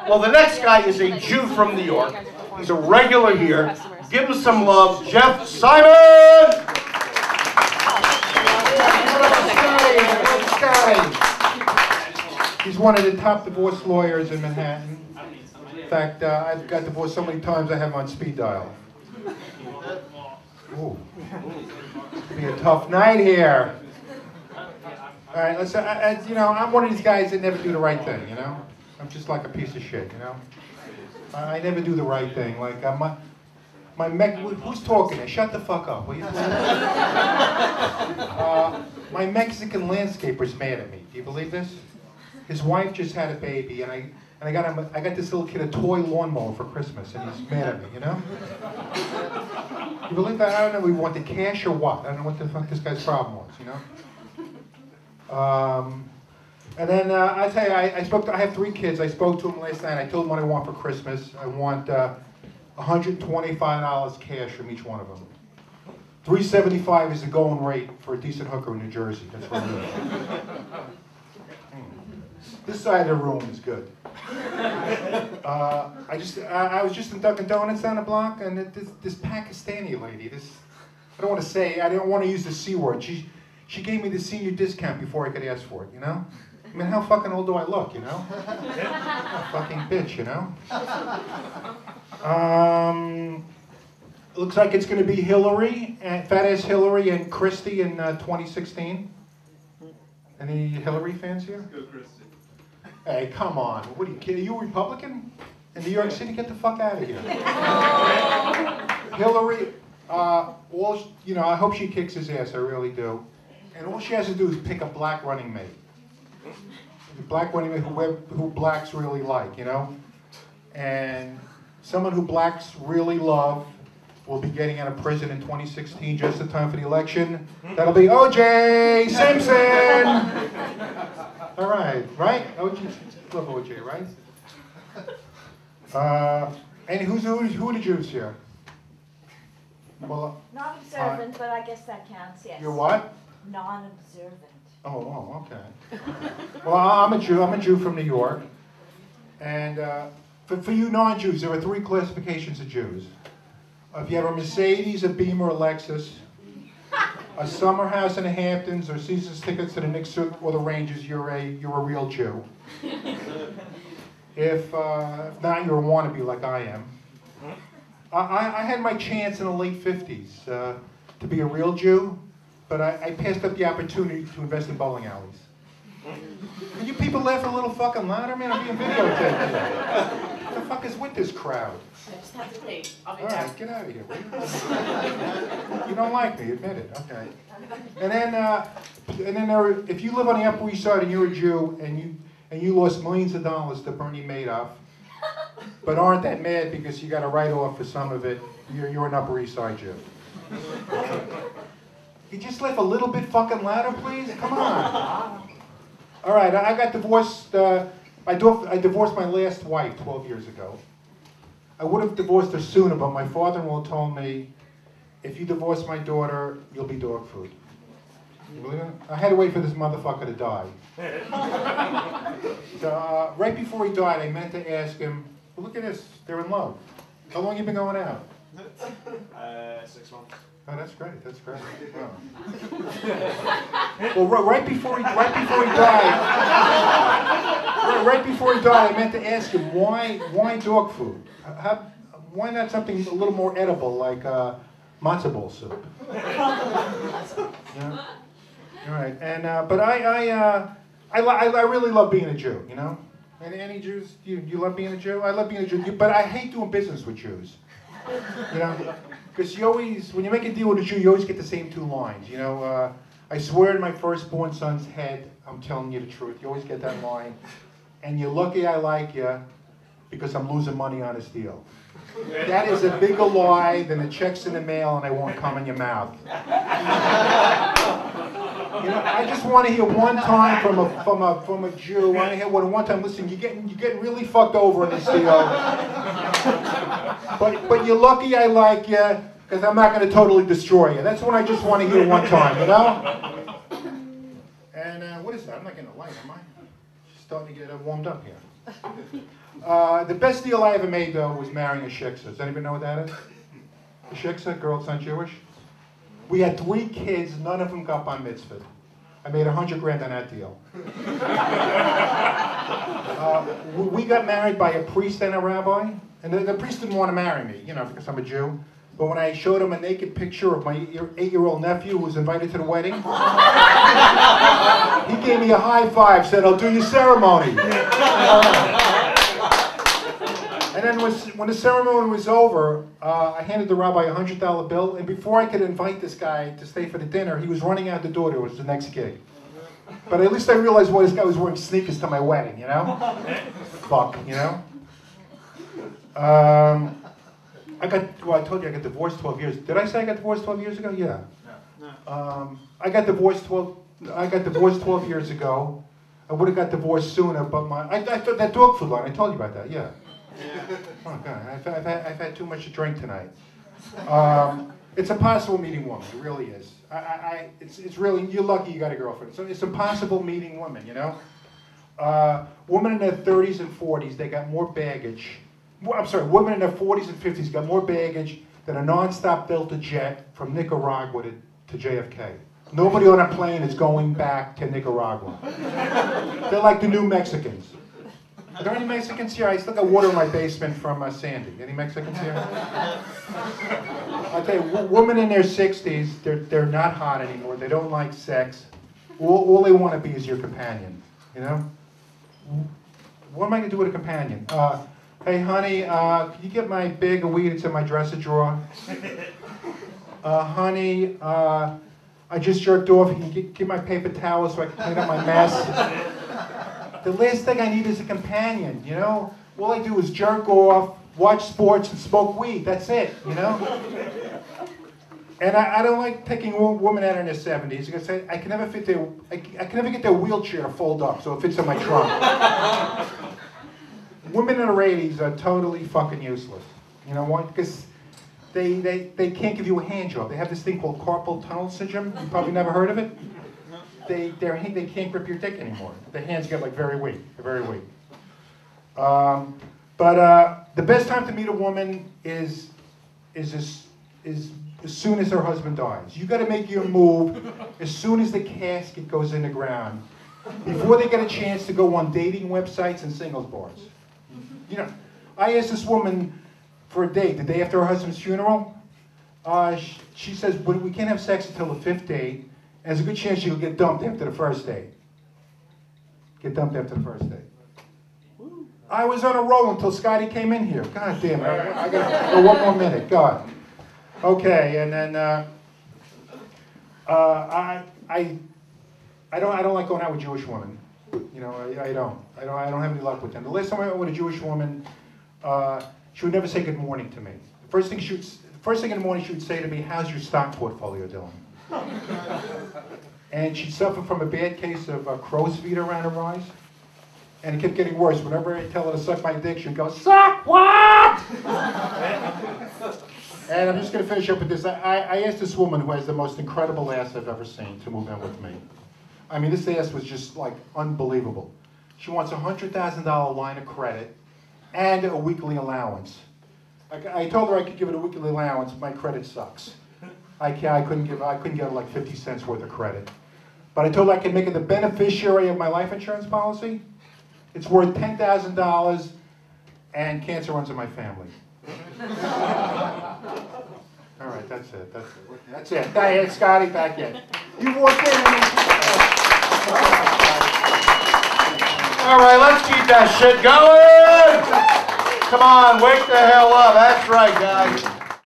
Well, the next guy is a Jew from New York. He's a regular here. Give him some love, Jeff Simon! He's one of the top divorce lawyers in Manhattan. In fact, I've got divorced so many times I have him on speed dial. Ooh. It's gonna be a tough night here. All right, listen, you know, I'm one of these guys that never do the right thing, you know? I'm just like a piece of shit, you know? I never do the right thing. Like, who's talking there? Shut the fuck up, will you? My Mexican landscaper's mad at me. Do you believe this? His wife just had a baby, and I got this little kid a toy lawnmower for Christmas, and he's mad at me, you know? You believe that? I don't know if we wanted cash or what. I don't know what the fuck this guy's problem was, you know? And then I tell you, I have 3 kids. I spoke to them last night. I told them what I want for Christmas. I want $125 cash from each one of them. $375 is the going rate for a decent hooker in New Jersey. That's what it is. This side of the room is good. I was just in Dunkin' Donuts down the block, and this Pakistani lady, I don't want to say, I don't want to use the C word. She gave me the senior discount before I could ask for it, you know? I mean, how fucking old do I look, you know? Fucking bitch, you know? Looks like it's going to be Hillary, fat-ass Hillary and Christie in 2016. Any Hillary fans here? Go Christie. Hey, come on. What are you kidding? Are you a Republican? In New York City? Get the fuck out of here. Hillary, you know, I hope she kicks his ass, I really do. And all she has to do is pick a black running mate. A black running mate who blacks really like, you know? And someone who blacks really love will be getting out of prison in 2016, just in time for the election. That'll be O.J. Simpson! All right, right? O.J. Love O.J., right? And who are the Jews here? Well, non-observant, but I guess that counts, yes. You're what? Non-observant. Oh, okay. Well, I'm a Jew from New York. And for you non-Jews, there are 3 classifications of Jews. If you have a Mercedes, a Beamer, a Lexus, a summer house in the Hamptons, or season's tickets to the Knicks or the Rangers, you're a real Jew. If not, you're a wannabe like I am. I had my chance in the late 50s to be a real Jew, but I passed up the opportunity to invest in bowling alleys. Can you people laugh a little fucking louder, man? I'm being videotaped here. What the fuck is with this crowd? I just have to wait. All right, get out of here. You don't like me, admit it. Okay. And then if you live on the Upper East Side and you're a Jew and you lost millions of dollars to Bernie Madoff, but aren't that mad because you got a write-off for some of it, you're an Upper East Side Jew. You just laugh a little bit fucking louder, please? Come on. All right, I got divorced. I divorced my last wife 12 years ago. I would have divorced her sooner, but my father-in-law told me, if you divorce my daughter, you'll be dog food. You believe it? I had to wait for this motherfucker to die. So, right before he died, I meant to ask him, well, look at this, they're in love. How long have you been going out? 6 months. Oh, that's great. That's great. Wow. Well, right before he died, I meant to ask him why dog food? Why not something a little more edible like matzo ball soup? Yeah. All right. And but I really love being a Jew. You know. Any Jews? You love being a Jew? I love being a Jew, but I hate doing business with Jews. You know. Because when you make a deal with a Jew, you always get the same 2 lines. You know, I swear to my firstborn son's head, I'm telling you the truth. You always get that line. And you're lucky I like you because I'm losing money on this deal. That is a bigger lie than the checks in the mail and they won't come in your mouth. You know, I just want to hear one time from a Jew. I want to hear one time. Listen, you're getting really fucked over in this deal. But you're lucky I like you because I'm not going to totally destroy you. That's what I just want to hear one time. You know. And what is that? I'm not getting a light, am I? starting to get warmed up here. The best deal I ever made, though, was marrying a shiksa. Does anybody know what that is? A shiksa, girl that's not Jewish? We had 3 kids, none of them got bar mitzvah. I made $100 grand on that deal. We got married by a priest and a rabbi, and the priest didn't want to marry me, you know, because I'm a Jew. But when I showed him a naked picture of my 8-year-old nephew who was invited to the wedding, he gave me a high five, said, "I'll do your ceremony." And then when the ceremony was over, I handed the rabbi a $100 bill, and before I could invite this guy to stay for the dinner, he was running out the door to the next gig. But at least I realized why this guy was wearing sneakers to my wedding, you know? Fuck, you know? I told you I got divorced 12 years. Did I say I got divorced 12 years ago? Yeah. I got divorced 12 years ago. I would have got divorced sooner, but I thought that dog food line. I told you about that. Yeah. Oh God, I've had too much to drink tonight. It's impossible meeting women. It really is. It's really, you're lucky you got a girlfriend. So it's impossible meeting women. You know, women in their 30s and 40s, they got more baggage. I'm sorry, women in their 40s and 50s got more baggage than a non-stop Delta jet from Nicaragua to JFK. Nobody on a plane is going back to Nicaragua. They're like the new Mexicans. Are there any Mexicans here? I still got water in my basement from Sandy. Any Mexicans here? I'll tell you, women in their 60s, they're not hot anymore. They don't like sex. All they want to be is your companion, you know? What am I going to do with a companion? Hey, honey, can you get my bag of weed? It's in my dresser drawer. Honey, I just jerked off. Can you get my paper towel so I can clean up my mess? The last thing I need is a companion, you know? All I do is jerk off, watch sports, and smoke weed. That's it, you know? And I don't like taking women out in their 70s because I can never get their wheelchair to fold up so it fits in my trunk. Women in their 80s are totally fucking useless. You know why? Because they can't give you a hand job. They have this thing called carpal tunnel syndrome. You probably never heard of it. They can't grip your dick anymore. Their hands get like very weak. They're very weak. But the best time to meet a woman is as soon as her husband dies. You got to make your move as soon as the casket goes in the ground, before they get a chance to go on dating websites and singles bars. You know, I asked this woman for a date the day after her husband's funeral. She says, well, we can't have sex until the 5th date. And there's a good chance she'll get dumped after the 1st date. Get dumped after the 1st date. I was on a roll until Scotty came in here. God damn it. I got one more minute. God. Okay, and then I don't like going out with Jewish women. You know, I don't have any luck with them. The last time I went with a Jewish woman, she would never say good morning to me. The first thing in the morning she would say to me, "How's your stock portfolio doing?" And she suffered from a bad case of crow's feet around her eyes. And it kept getting worse. Whenever I tell her to suck my dick, she'd go, "Suck what?" And I'm just going to finish up with this. I asked this woman who has the most incredible ass I've ever seen to move in with me. I mean, this ass was just like unbelievable. She wants a $100,000 line of credit and a weekly allowance. I told her I could give it a weekly allowance. My credit sucks. I couldn't get her like 50 cents worth of credit. But I told her I could make her the beneficiary of my life insurance policy. It's worth $10,000, and cancer runs in my family. All right, that's it. That's it. Hey, Scotty, back in. You walked in. All right, let's keep that shit going. Come on, wake the hell up. That's right, guys.